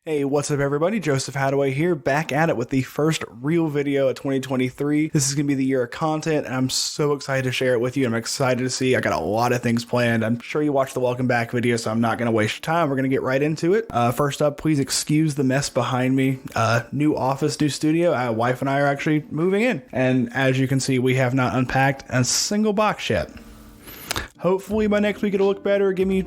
Hey, what's up everybody? Joseph Hadaway here, back at it with the first real video of 2023. This is going to be the year of content, and I'm so excited to share it with you. I'm excited to see. I got a lot of things planned. I'm sure you watched the welcome back video, so I'm not going to waste your time. We're going to get right into it. First up, please excuse the mess behind me. New office, new studio. My wife and I are actually moving in, and as you can see, we have not unpacked a single box yet. Hopefully by next week it'll look better. Give me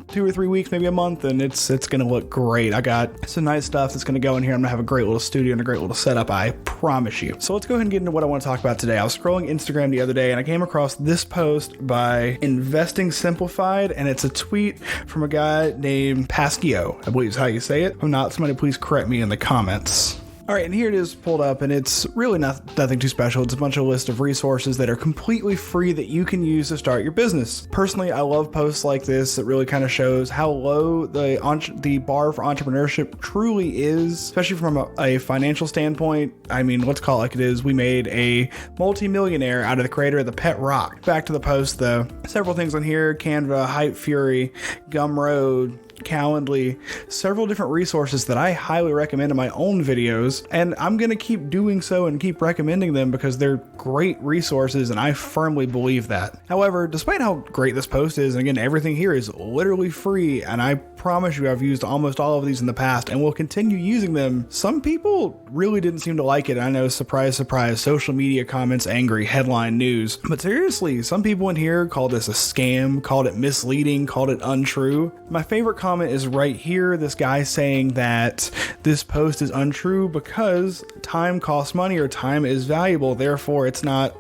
2 or 3 weeks, maybe a month, and it's gonna look great. I got some nice stuff that's gonna go in here. I'm gonna have a great little studio and a great little setup, I promise you. So let's go ahead and get into what I want to talk about today. I was scrolling Instagram the other day and I came across this post by Investing Simplified, and it's a tweet from a guy named Pasquio, I believe is how you say it. If I'm not, somebody please correct me in the comments. All right, and here it is pulled up, and it's really nothing too special. It's a bunch of list of resources that are completely free that you can use to start your business. Personally, I love posts like this that really kind of shows how low the bar for entrepreneurship truly is, especially from a financial standpoint. I mean, let's call it like it is. We made a multi-millionaire out of the creator of the Pet Rock. Back to the post, though. Several things on here: Canva, Hype Fury, Gumroad, Calendly, several different resources that I highly recommend in my own videos, and I'm going to keep doing so and keep recommending them because they're great resources, and I firmly believe that. However, despite how great this post is, and again, everything here is literally free, and I promise you I've used almost all of these in the past and will continue using them, some people really didn't seem to like it. I know, surprise, surprise, social media comments, angry, headline news. But seriously, some people in here called this a scam, called it misleading, called it untrue. My favorite comment is right here. This guy saying that this post is untrue because time costs money, or time is valuable, therefore it's not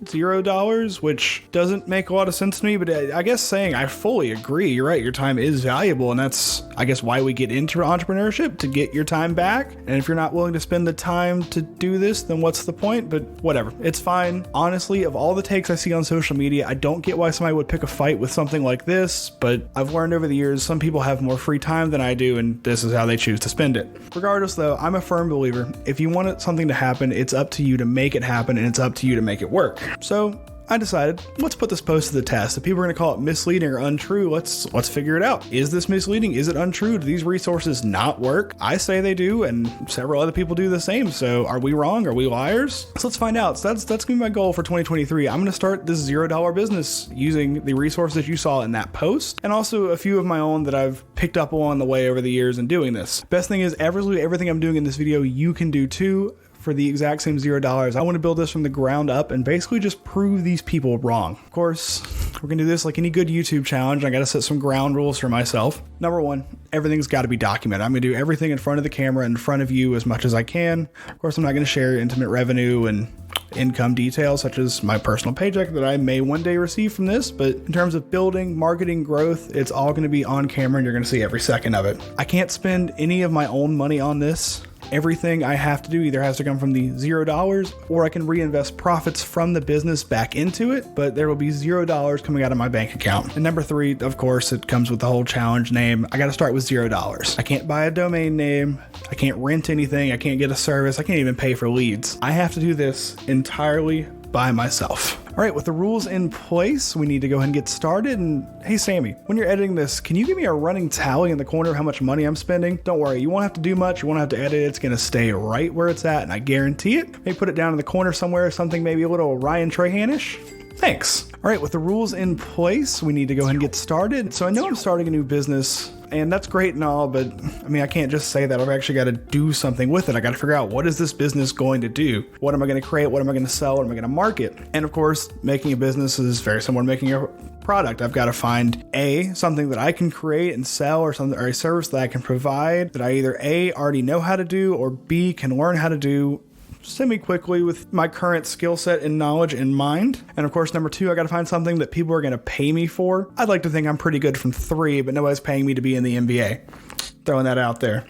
$0, which doesn't make a lot of sense to me. But I guess saying I fully agree, you're right, your time is valuable, and that's, I guess, why we get into entrepreneurship, to get your time back. And if you're not willing to spend the time to do this, then what's the point? But whatever, it's fine. Honestly, of all the takes I see on social media, I don't get why somebody would pick a fight with something like this, but I've learned over the years some people have more free time than I do, and this is how they choose to spend it. Regardless though, I'm a firm believer, if you want something to happen, it's up to you to make it happen, and it's up to you to make it work. So I decided, let's put this post to the test. If people are going to call it misleading or untrue, let's figure it out. Is this misleading? Is it untrue? Do these resources not work? I say they do, and several other people do the same. So are we wrong? Are we liars? So let's find out. So that's going to be my goal for 2023. I'm going to start this $0 business using the resources you saw in that post, and also a few of my own that I've picked up along the way over the years in doing this. Best thing is, everything I'm doing in this video, you can do too. For the exact same $0. I want to build this from the ground up and basically just prove these people wrong. Of course, we're going to do this like any good YouTube challenge. I got to set some ground rules for myself. Number one, everything's got to be documented. I'm going to do everything in front of the camera, in front of you as much as I can. Of course, I'm not going to share intimate revenue and income details such as my personal paycheck that I may one day receive from this, but in terms of building, marketing, growth, it's all going to be on camera and you're going to see every second of it. I can't spend any of my own money on this. Everything I have to do either has to come from the $0, or I can reinvest profits from the business back into it, but there will be $0 coming out of my bank account. And number three, of course, it comes with the whole challenge name. I got to start with $0. I can't buy a domain name. I can't rent anything. I can't get a service. I can't even pay for leads. I have to do this entirely by myself. All right, with the rules in place, we need to go ahead and get started. And hey, Sammy, when you're editing this, can you give me a running tally in the corner of how much money I'm spending? Don't worry, you won't have to do much. You won't have to edit it. It's going to stay right where it's at, and I guarantee it. Maybe put it down in the corner somewhere, something maybe a little Ryan Trahanish. Thanks. All right, with the rules in place, we need to go ahead and get started. So I know I'm starting a new business, and that's great and all, but I mean, I can't just say that. I've actually got to do something with it. I got to figure out, what is this business going to do? What am I going to create? What am I going to sell? What am I going to market? And of course, making a business is very similar to making a product. I've got to find something that I can create and sell, or a service that I can provide that I either already know how to do, or B, can learn how to do semi-quickly with my current skill set and knowledge in mind. And of course, number two, I got to find something that people are going to pay me for. I'd like to think I'm pretty good from 3, but nobody's paying me to be in the NBA. Throwing that out there.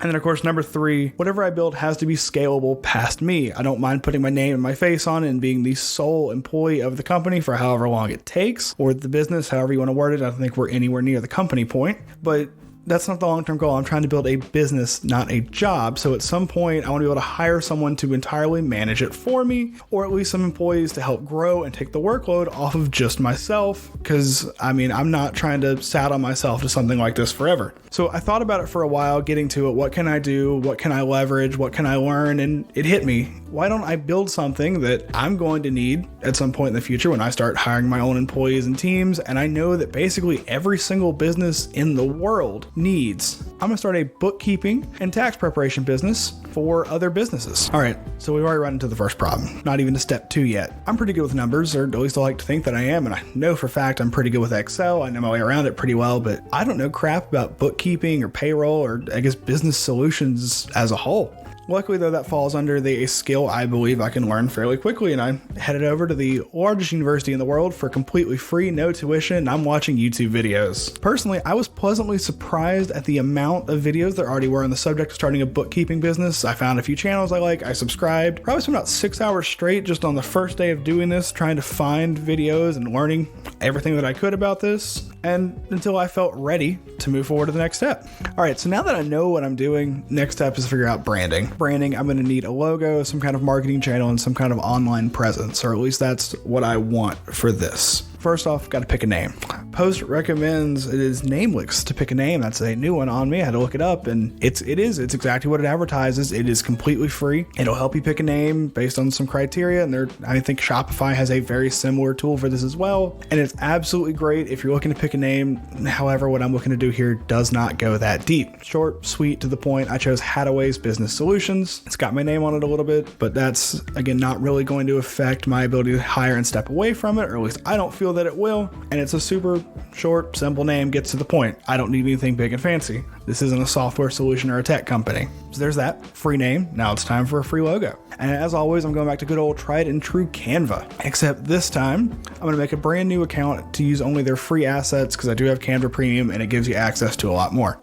And then of course, number three, whatever I build has to be scalable past me. I don't mind putting my name and my face on it and being the sole employee of the company for however long it takes, or the business, however you want to word it. I don't think we're anywhere near the company point, but that's not the long-term goal. I'm trying to build a business, not a job. So at some point, I want to be able to hire someone to entirely manage it for me, or at least some employees to help grow and take the workload off of just myself. Because I'm not trying to saddle myself to something like this forever. So I thought about it for a while, getting to it. What can I do? What can I leverage? What can I learn? And it hit me. Why don't I build something that I'm going to need at some point in the future when I start hiring my own employees and teams? And I know that basically every single business in the world needs. I'm going to start a bookkeeping and tax preparation business for other businesses. All right, so we've already run into the first problem. Not even to step 2 yet. I'm pretty good with numbers, or at least I like to think that I am. And I know for a fact I'm pretty good with Excel. I know my way around it pretty well, but I don't know crap about bookkeeping or payroll or I guess business solutions as a whole. Luckily, though, that falls under a skill I believe I can learn fairly quickly, and I headed over to the largest university in the world for completely free, no tuition, and I'm watching YouTube videos. Personally, I was pleasantly surprised at the amount of videos there already were on the subject of starting a bookkeeping business. I found a few channels I like, I subscribed. Probably spent about 6 hours straight just on the first day of doing this, trying to find videos and learning everything that I could about this, and until I felt ready to move forward to the next step. All right, so now that I know what I'm doing, next step is to figure out branding. I'm going to need a logo, some kind of marketing channel, and some kind of online presence, or at least that's what I want for this. First off, got to pick a name. Post recommends it is Namelix to pick a name. That's a new one on me. I had to look it up, and it's exactly what it advertises. It is completely free. It'll help you pick a name based on some criteria, and I think Shopify has a very similar tool for this as well, and it's absolutely great if you're looking to pick a name. However, what I'm looking to do here does not go that deep. Short, sweet, to the point. I chose Hadaway's Business Solutions. It's got my name on it a little bit, but that's, again, not really going to affect my ability to hire and step away from it, or at least I don't feel that it will. And it's a super short, simple name, gets to the point. I don't need anything big and fancy. This isn't a software solution or a tech company. So there's that free name. Now it's time for a free logo. And as always, I'm going back to good old tried and true Canva. Except this time, I'm going to make a brand new account to use only their free assets, because I do have Canva Premium and it gives you access to a lot more.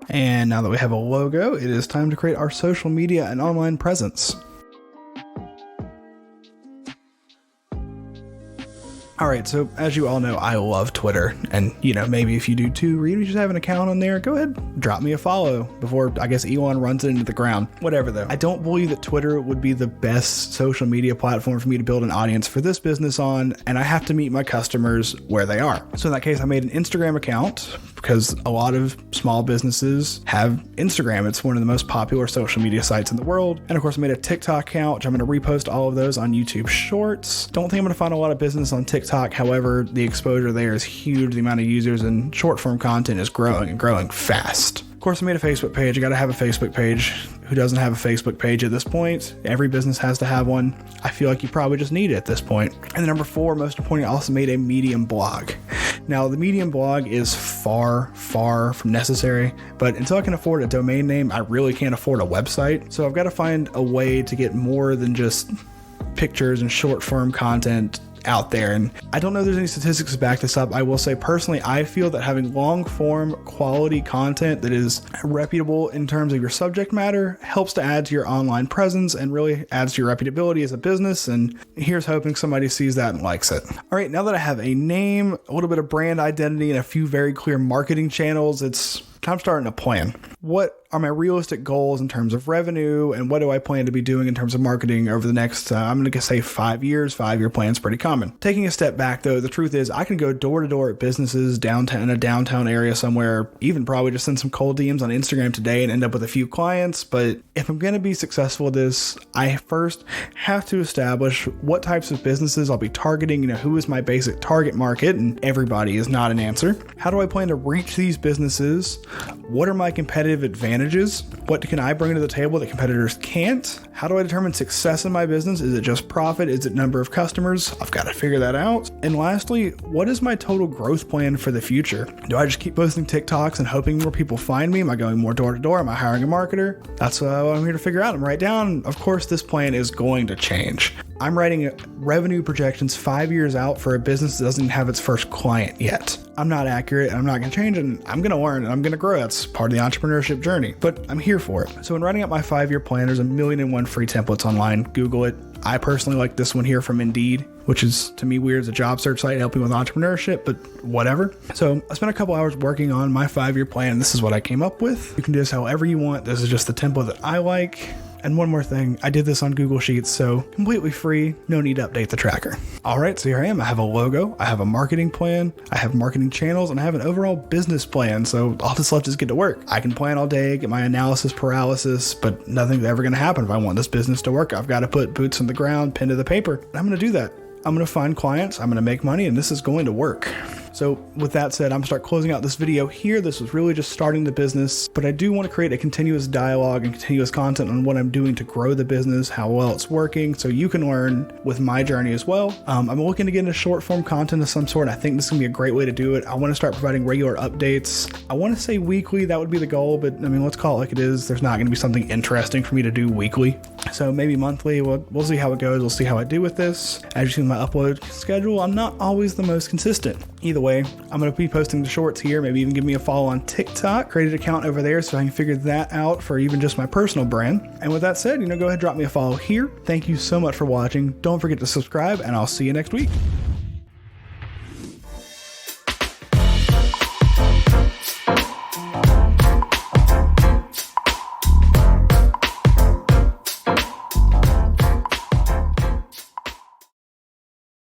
And now that we have a logo, it is time to create our social media and online presence. All right, so as you all know, I love Twitter, and maybe if you do too, or you just have an account on there, go ahead, drop me a follow before I guess Elon runs it into the ground. Whatever though, I don't believe that Twitter would be the best social media platform for me to build an audience for this business on, and I have to meet my customers where they are. So in that case, I made an Instagram account because a lot of small businesses have Instagram. It's one of the most popular social media sites in the world. And of course, I made a TikTok account, which I'm going to repost all of those on YouTube Shorts. Don't think I'm going to find a lot of business on TikTok. However, the exposure there is huge. The amount of users and short form content is growing and growing fast. Of course, I made a Facebook page. I got to have a Facebook page. Who doesn't have a Facebook page at this point? Every business has to have one. I feel like you probably just need it at this point. And then number 4, most importantly, I also made a Medium blog. Now, the Medium blog is far, far from necessary, but until I can afford a domain name, I really can't afford a website. So I've got to find a way to get more than just pictures and short form content out there. And I don't know if there's any statistics to back this up. I will say personally, I feel that having long form quality content that is reputable in terms of your subject matter helps to add to your online presence and really adds to your reputability as a business. And here's hoping somebody sees that and likes it. All right, now that I have a name, a little bit of brand identity, and a few very clear marketing channels, it's time starting to plan. What are my realistic goals in terms of revenue, and what do I plan to be doing in terms of marketing over the next, I'm going to say 5 years. 5-year plan is pretty common. Taking a step back though, the truth is I can go door to door at businesses downtown, in a downtown area somewhere, even probably just send some cold DMs on Instagram today and end up with a few clients. But if I'm going to be successful at this, I first have to establish what types of businesses I'll be targeting. Who is my basic target market? And everybody is not an answer. How do I plan to reach these businesses? What are my competitive advantages? What can I bring to the table that competitors can't? How do I determine success in my business? Is it just profit? Is it number of customers? I've got to figure that out. And lastly, what is my total growth plan for the future? Do I just keep posting TikToks and hoping more people find me? Am I going more door to door? Am I hiring a marketer? That's what I'm here to figure out and write down. Of course, this plan is going to change. I'm writing revenue projections 5 years out for a business that doesn't have its first client yet. I'm not accurate, and I'm not going to change, and I'm going to learn, and I'm going to grow. That's part of the entrepreneurship journey, but I'm here for it. So in writing up my 5-year plan, there's 1,000,001 free templates online. Google it. I personally like this one here from Indeed, which is to me weird as a job search site helping with entrepreneurship, but whatever. So I spent a couple hours working on my 5-year plan. This is what I came up with. You can do this however you want. This is just the template that I like. And one more thing, I did this on Google Sheets, so completely free, no need to update the tracker. All right, so here I am. I have a logo, I have a marketing plan, I have marketing channels, and I have an overall business plan. So all that's left is get to work. I can plan all day, get my analysis paralysis, but nothing's ever going to happen if I want this business to work. I've got to put boots on the ground, pen to the paper, and I'm going to do that. I'm going to find clients, I'm going to make money, and this is going to work. So with that said, I'm going to start closing out this video here. This was really just starting the business, but I do want to create a continuous dialogue and continuous content on what I'm doing to grow the business, how well it's working, so you can learn with my journey as well. I'm looking to get into short form content of some sort. I think this is going to be a great way to do it. I want to start providing regular updates. I want to say weekly, that would be the goal, but I mean, let's call it like it is. There's not going to be something interesting for me to do weekly. So maybe monthly, we'll see how it goes. We'll see how I do with this. As you see in my upload schedule, I'm not always the most consistent. Either way, I'm going to be posting the shorts here, maybe even give me a follow on TikTok, create an account over there so I can figure that out for even just my personal brand. And with that said, go ahead and drop me a follow here. Thank you so much for watching. Don't forget to subscribe, and I'll see you next week.